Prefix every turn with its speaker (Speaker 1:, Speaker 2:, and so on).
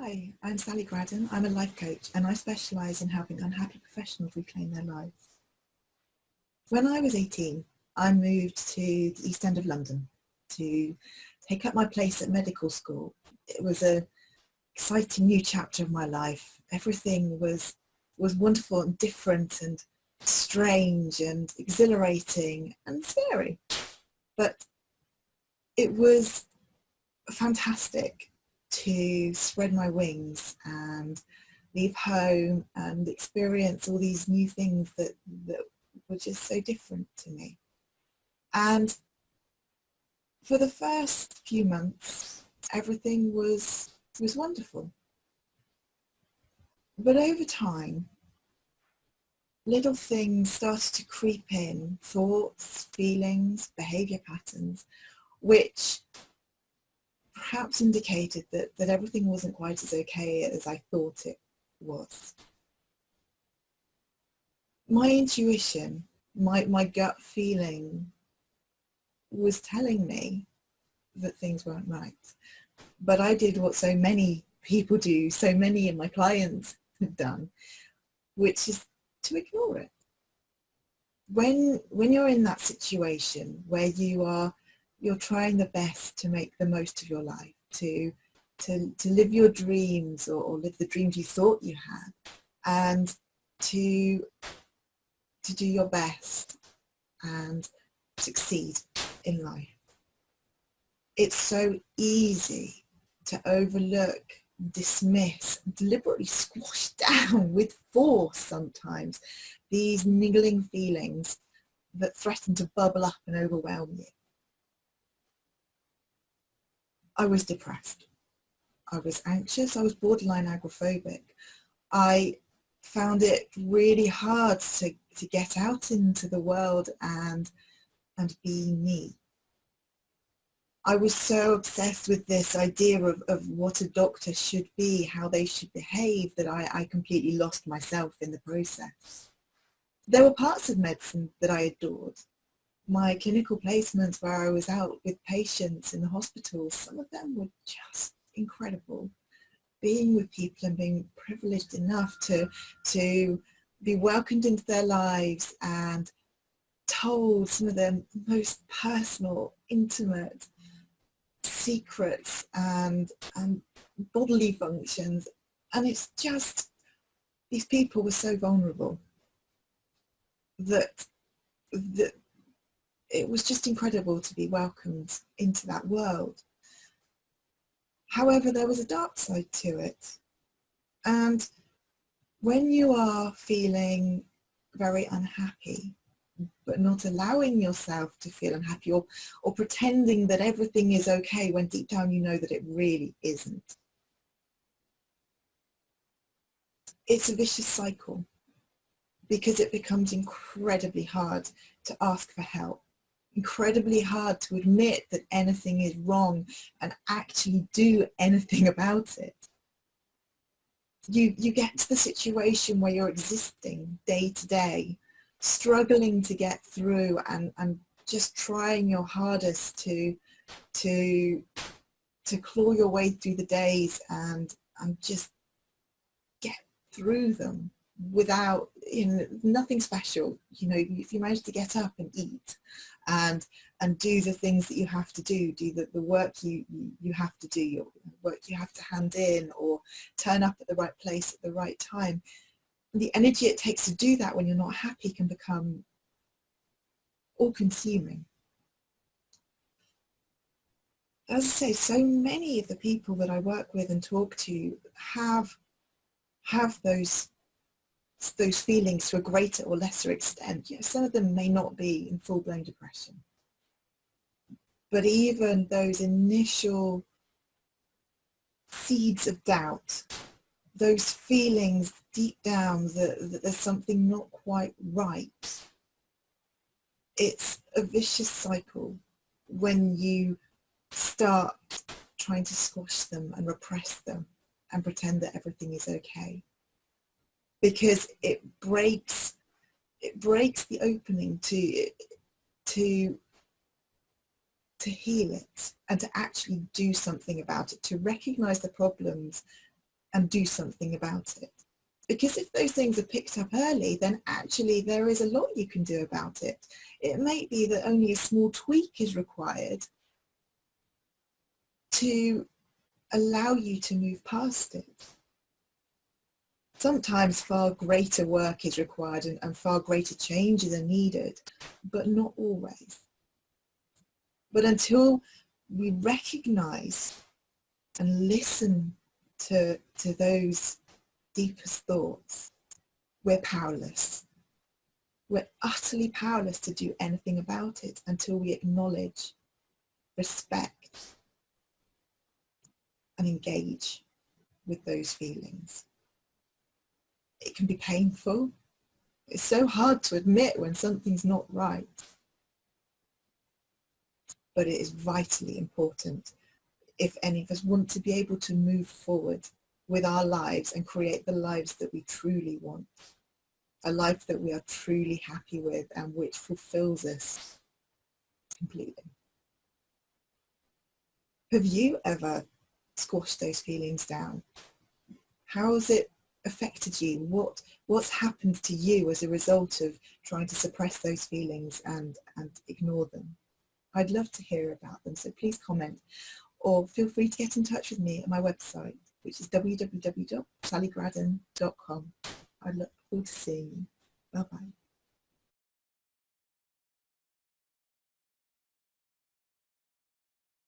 Speaker 1: Hi, I'm Sally Graddon. I'm a life coach and I specialise in helping unhappy professionals reclaim their lives. When I was 18, I moved to the East End of London to take up my place at medical school. It was an exciting new chapter of my life. Everything was wonderful and different and strange and exhilarating and scary. But it was fantastic to spread my wings and leave home and experience all these new things that were just so different to me. And for the first few months, everything was wonderful. But over time, little things started to creep in, thoughts, feelings, behaviour patterns, which perhaps indicated that everything wasn't quite as okay as I thought it was. My intuition, my gut feeling was telling me that things weren't right. But I did what so many people do, so many of my clients have done, which is to ignore it. When you're in that situation where you're trying the best to make the most of your life, to live your dreams or live the dreams you thought you had, and to do your best and succeed in life. It's so easy to overlook, dismiss, deliberately squash down with force sometimes these niggling feelings that threaten to bubble up and overwhelm you. I was depressed. I was anxious. I was borderline agoraphobic. I found it really hard to get out into the world and be me. I was so obsessed with this idea of what a doctor should be, how they should behave, that I completely lost myself in the process. There were parts of medicine that I adored. My clinical placements where I was out with patients in the hospitals, some of them were just incredible. Being with people and being privileged enough to be welcomed into their lives and told some of their most personal, intimate secrets and bodily functions, and it's just, these people were so vulnerable that it was just incredible to be welcomed into that world. However, there was a dark side to it, and when you are feeling very unhappy but not allowing yourself to feel unhappy, or pretending that everything is okay when deep down you know that it really isn't, it's a vicious cycle, because it becomes incredibly hard to ask for help, incredibly hard to admit that anything is wrong and actually do anything about it. You get to the situation where you're existing day to day, struggling to get through and just trying your hardest to claw your way through the days and just get through them without, nothing special. If you manage to get up and eat and do the things that you have to do the work you have to do, your work you have to hand in, or turn up at the right place at the right time, the energy it takes to do that when you're not happy can become all-consuming. As I say, so many of the people that I work with and talk to have those feelings to a greater or lesser extent. Some of them may not be in full-blown depression, but even those initial seeds of doubt, those feelings deep down that there's something not quite right, it's a vicious cycle when you start trying to squash them and repress them and pretend that everything is okay, because it breaks the opening to heal it and to actually do something about it, to recognize the problems and do something about it. Because if those things are picked up early, then actually there is a lot you can do about it. It may be that only a small tweak is required to allow you to move past it. Sometimes far greater work is required and far greater changes are needed, but not always. But until we recognize and listen to those deepest thoughts, we're powerless. We're utterly powerless to do anything about it until we acknowledge, respect, and engage with those feelings. It can be painful. It's so hard to admit when something's not right. But it is vitally important if any of us want to be able to move forward with our lives and create the lives that we truly want. A life that we are truly happy with and which fulfills us completely. Have you ever squashed those feelings down? How has it affected you? What's happened to you as a result of trying to suppress those feelings and ignore them? I'd love to hear about them, so please comment or feel free to get in touch with me at my website, which is www.sallygraddon.com. I look forward to seeing you. Bye-bye.